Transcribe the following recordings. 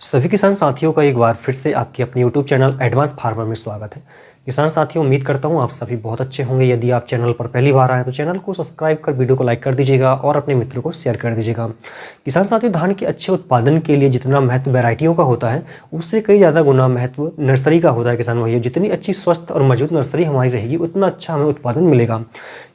सभी किसान साथियों का एक बार फिर से आपके अपने YouTube चैनल एडवांस फार्मर में स्वागत है। किसान साथियों, उम्मीद करता हूं आप सभी बहुत अच्छे होंगे। यदि आप चैनल पर पहली बार आए तो चैनल को सब्सक्राइब कर वीडियो को लाइक कर दीजिएगा और अपने मित्रों को शेयर कर दीजिएगा। किसान साथियों, धान के अच्छे उत्पादन के लिए जितना महत्व वैरायटियों का होता है उससे कई ज़्यादा गुना महत्व नर्सरी का होता है। किसान भाइयों, जितनी अच्छी स्वस्थ और मजबूत नर्सरी हमारी रहेगी उतना अच्छा हमें उत्पादन मिलेगा।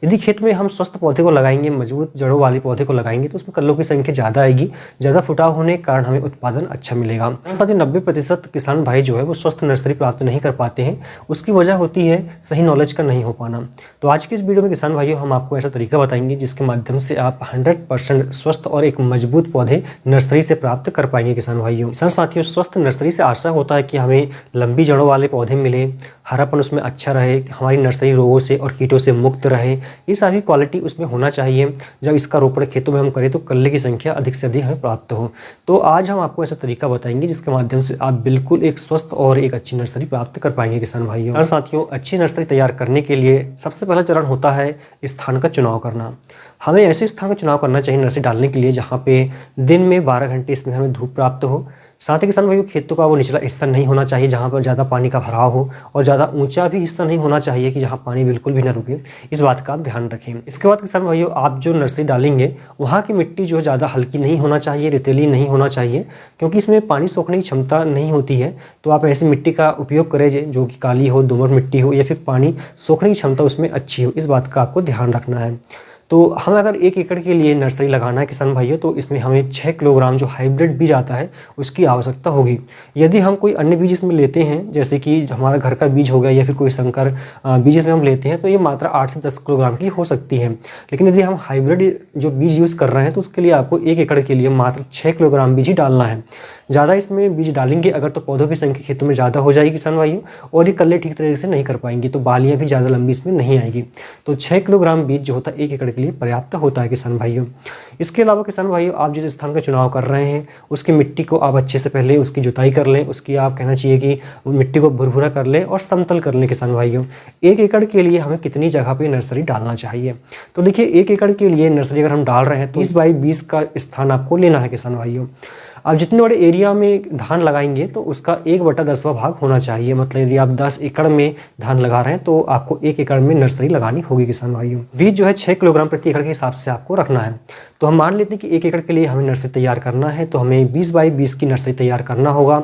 यदि खेत में हम स्वस्थ पौधे को लगाएंगे, मजबूत जड़ों वाले पौधे को लगाएंगे तो उसमें कल्लों की संख्या ज़्यादा आएगी, ज़्यादा फुटाव होने के कारण हमें उत्पादन अच्छा मिलेगा। साथ ही 90% किसान भाई जो है वो स्वस्थ नर्सरी प्राप्त नहीं कर पाते हैं। उसकी वजह होती है सही नॉलेज का नहीं हो पाना। तो आज की इस वीडियो में किसान भाइयों हम आपको ऐसा तरीका बताएंगे जिसके माध्यम से आप 100% स्वस्थ और एक मजबूत पौधे नर्सरी से प्राप्त कर पाएंगे। किसान भाइयों, किसान साथियों, स्वस्थ नर्सरी से आशा होता है कि हमें लंबी जड़ों वाले पौधे मिले, हरापन उसमें अच्छा रहे, हमारी नर्सरी रोगों से और कीटों से मुक्त रहे। ये सारी क्वालिटी उसमें होना चाहिए। जब इसका रोपण खेतों में हम करें तो कल्ले की संख्या अधिक से अधिक हमें प्राप्त हो। तो आज हम आपको ऐसा तरीका बताएंगे जिसके माध्यम से आप बिल्कुल एक स्वस्थ और एक अच्छी नर्सरी प्राप्त कर पाएंगे। किसान भाइयों और साथियों, अच्छी नर्सरी तैयार करने के लिए सबसे पहला चरण होता है स्थान का चुनाव करना। हमें ऐसे स्थान का चुनाव करना चाहिए नर्सरी डालने के लिए जहाँ पे दिन में 12 घंटे इसमें हमें धूप प्राप्त हो। साथ ही किसान भाइयों, खेतों का वो निचला हिस्सा नहीं होना चाहिए जहाँ पर ज़्यादा पानी का भराव हो, और ज़्यादा ऊंचा भी हिस्सा नहीं होना चाहिए कि जहाँ पानी बिल्कुल भी ना रुके। इस बात का आप ध्यान रखें। इसके बाद किसान भाइयों, आप जो नर्सरी डालेंगे वहाँ की मिट्टी जो ज़्यादा हल्की नहीं होना चाहिए, रेतीली नहीं होना चाहिए, क्योंकि इसमें पानी सोखने की क्षमता नहीं होती है। तो आप ऐसी मिट्टी का उपयोग करें जो कि काली हो, दोमट मिट्टी हो, या फिर पानी सोखने की क्षमता उसमें अच्छी हो। इस बात का आपको ध्यान रखना है। तो हम अगर 1 एकड़ के लिए नर्सरी लगाना है किसान भाइयों, तो इसमें हमें 6 किलोग्राम जो हाइब्रिड बीज आता है उसकी आवश्यकता होगी। यदि हम कोई अन्य बीज इसमें लेते हैं, जैसे कि हमारा घर का बीज हो गया या फिर कोई संकर बीज इसमें हम लेते हैं, तो ये मात्रा 8 से 10 किलोग्राम की हो सकती है। लेकिन यदि हम हाइब्रिड जो बीज यूज़ कर रहे हैं तो उसके लिए आपको 1 एकड़ के लिए मात्र 6 किलोग्राम बीज ही डालना है। ज़्यादा इसमें बीज डालेंगे अगर तो पौधों की संख्या खेतों में ज़्यादा हो जाएगी किसान भाइयों, और ये कल्ले ठीक तरीके से नहीं कर पाएंगी, तो बालियाँ भी ज़्यादा लंबी इसमें नहीं आएगी। तो 6 किलोग्राम बीज जो होता है 1 एकड़ के लिए पर्याप्त होता है किसान भाइयों। इसके अलावा किसान भाइयों, आप जिस स्थान का चुनाव कर रहे हैं उसकी मिट्टी को आप अच्छे से पहले उसकी जुताई कर लें। उसकी आप कहना चाहिए कि मिट्टी को भुरभुरा कर लें और समतल कर लें। किसान भाइयों, 1 एकड़ के लिए हमें कितनी जगह पे नर्सरी डालना चाहिए? तो देखिए, 1 एकड़ के लिए नर्सरी अगर हम डाल रहे हैं तो 20 बाई 20 का स्थान आपको लेना है किसान भाइयों। आप जितने बड़े एरिया में धान लगाएंगे तो उसका 1/10वां भाग होना चाहिए। मतलब यदि आप 10 एकड़ में धान लगा रहे हैं तो आपको 1 एकड़ में नर्सरी लगानी होगी किसान भाइयों। बीज जो है 6 किलोग्राम प्रति एकड़ के हिसाब से आपको रखना है। तो हम मान लेते हैं कि 1 एकड़ के लिए हमें नर्सरी तैयार करना है, तो हमें 20 बाई 20 की नर्सरी तैयार करना होगा।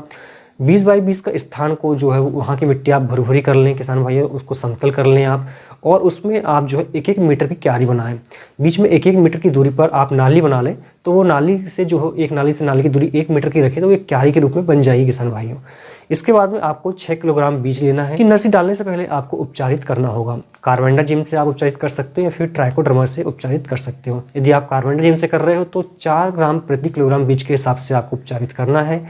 20 बाई 20 का स्थान को जो है वहाँ की मिट्टी आप भुरभुरी कर लें किसान भाइयों, उसको समतल कर लें आप, और उसमें आप जो है 1-1 मीटर की क्यारी बनाएं। बीच में 1-1 मीटर की दूरी पर आप नाली बना लें, तो वो नाली से जो हो, एक नाली से नाली की दूरी 1 मीटर की रखें तो वो एक क्यारी के रूप में बन जाएगी किसान भाइयों। इसके बाद में आपको 6 किलोग्राम बीज लेना है कि नर्सरी डालने से पहले आपको उपचारित करना होगा। कार्बेंडाजिम से आप उपचारित कर सकते हो या फिर ट्राइकोडर्मा से उपचारित कर सकते हो। यदि आप कार्बेंडाजिम से कर रहे हो तो 4 ग्राम प्रति किलोग्राम बीज के हिसाब से आपको उपचारित करना है।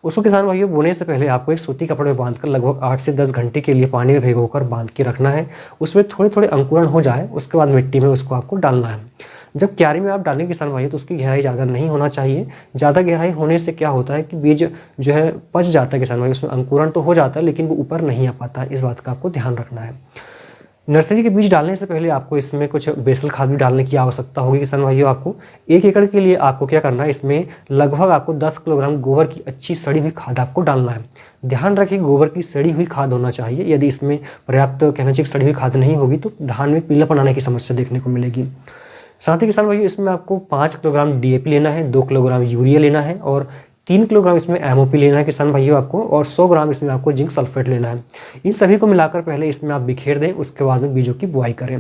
उसको किसान भाइयों बोने से पहले आपको एक सूती कपड़े में बांधकर लगभग 8 से 10 घंटे के लिए पानी में भिगोकर बांध के रखना है। उसमें थोड़े थोड़े अंकुरण हो जाए उसके बाद मिट्टी में उसको आपको डालना है। जब क्यारी में आप डालेंगे किसान भाइयों तो उसकी गहराई ज़्यादा नहीं होना चाहिए। ज़्यादा गहराई होने से क्या होता है कि बीज जो है पच जाता है किसान भाई, उसमें अंकुरण तो हो जाता है लेकिन वो ऊपर नहीं आ पाता है। इस बात का आपको ध्यान रखना है। नर्सरी के बीज डालने से पहले आपको इसमें कुछ बेसल खाद भी डालने की आवश्यकता होगी किसान भाइयों। आपको 1 एकड़ के लिए आपको क्या करना है, इसमें लगभग आपको 10 किलोग्राम गोबर की अच्छी सड़ी हुई खाद आपको डालना है। ध्यान रखें, गोबर की सड़ी हुई खाद होना चाहिए। यदि इसमें पर्याप्त कहना चाहिए सड़ी हुई खाद नहीं होगी तो धान में पीलापन आने की समस्या देखने को मिलेगी। साथ ही किसान भाइयों, इसमें आपको 5 किलोग्राम DAP लेना है, 2 किलोग्राम यूरिया लेना है और 3 किलोग्राम इसमें MOP लेना है किसान भाइयों आपको, और 100 ग्राम इसमें आपको जिंक सल्फेट लेना है। इन सभी को मिलाकर पहले इसमें आप बिखेर दें, उसके बाद में बीजों की बुआई करें।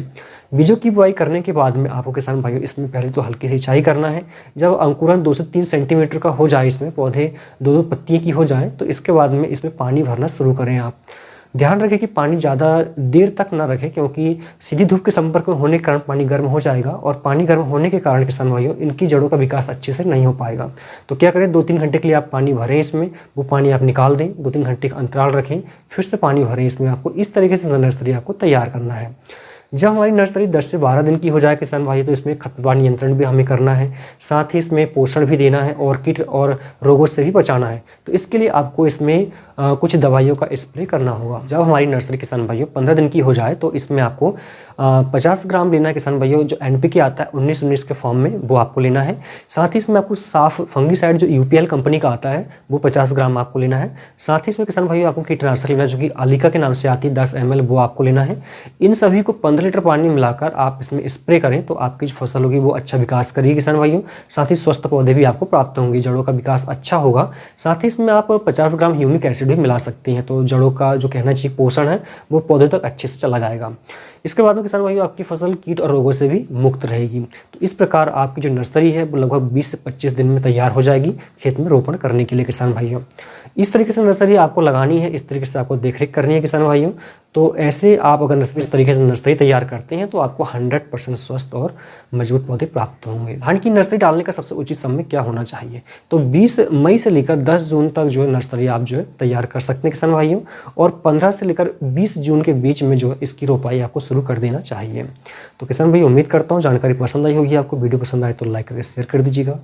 बीजों की बुआई करने के बाद में आपको किसान भाइयों इसमें पहले तो हल्की सिंचाई करना है। जब अंकुरण 2 से 3 सेंटीमीटर का हो जाए, इसमें पौधे 2-2 पत्तियों की हो जाए, तो इसके बाद में इसमें पानी भरना शुरू करें आप। ध्यान रखें कि पानी ज़्यादा देर तक ना रखें, क्योंकि सीधी धूप के संपर्क में होने के कारण पानी गर्म हो जाएगा, और पानी गर्म होने के कारण किसान भाइयों इनकी जड़ों का विकास अच्छे से नहीं हो पाएगा। तो क्या करें, 2-3 घंटे के लिए आप पानी भरें इसमें, वो पानी आप निकाल दें, 2-3 घंटे का अंतराल रखें, फिर से पानी भरें इसमें। आपको इस तरीके से नर्सरी आपको तैयार करना है। जब हमारी नर्सरी 10 से 12 दिन की हो जाए किसान भाई, तो इसमें खरपतवार नियंत्रण भी हमें करना है, साथ ही इसमें पोषण भी देना है और कीट और रोगों से भी बचाना है। तो इसके लिए आपको इसमें कुछ दवाइयों का स्प्रे करना होगा। जब हमारी नर्सरी किसान भाइयों 15 दिन की हो जाए तो इसमें आपको 50 ग्राम लेना है किसान भाइयों। जो NPK आता है 19-19 के फॉर्म में, वो आपको लेना है। साथ ही इसमें आपको साफ फंगीसाइड जो UPL कंपनी का आता है वो 50 ग्राम आपको लेना है। साथ ही इसमें किसान भाइयों आपको कीटनाशक लेना है जो कि अलीका के नाम से आती है 10 ml, वो आपको लेना है। इन सभी को 15 लीटर पानी में मिलाकर आप इसमें स्प्रे करें तो आपकी जो फसल होगी वो अच्छा विकास करेगी किसान भाइयों। साथ ही स्वस्थ पौधे भी आपको प्राप्त होंगे, जड़ों का विकास अच्छा होगा। साथ ही इसमें आप 50 ग्राम ह्यूमिक एसिड भी मिला सकती हैं, तो जड़ों का जो कहना चाहिए पोषण है वो पौधे तक अच्छे से चला जाएगा। इसके बाद में किसान भाइयों आपकी फसल कीट और रोगों से भी मुक्त रहेगी। तो इस प्रकार आपकी जो नर्सरी है वो लगभग 20 से 25 दिन में तैयार हो जाएगी खेत में रोपण करने के लिए किसान भाइयों। इस तरीके से नर्सरी आपको लगानी है, इस तरीके से आपको देखरेख करनी है किसान भाइयों। तो ऐसे आप अगर इस तरीके से नर्सरी तैयार करते हैं तो आपको 100% स्वस्थ और मजबूत पौधे प्राप्त होंगे। धान की नर्सरी डालने का सबसे उचित समय क्या होना चाहिए? तो 20 मई से लेकर 10 जून तक जो है नर्सरी आप जो है तैयार कर सकते हैं किसान भाइयों, और 15 से लेकर 20 जून के बीच में जो है इसकी रोपाई आपको शुरू कर देना चाहिए। तो किसान भाई उम्मीद करता हूँ जानकारी पसंद आई होगी आपको। वीडियो पसंद आए तो लाइक करके शेयर कर दीजिएगा।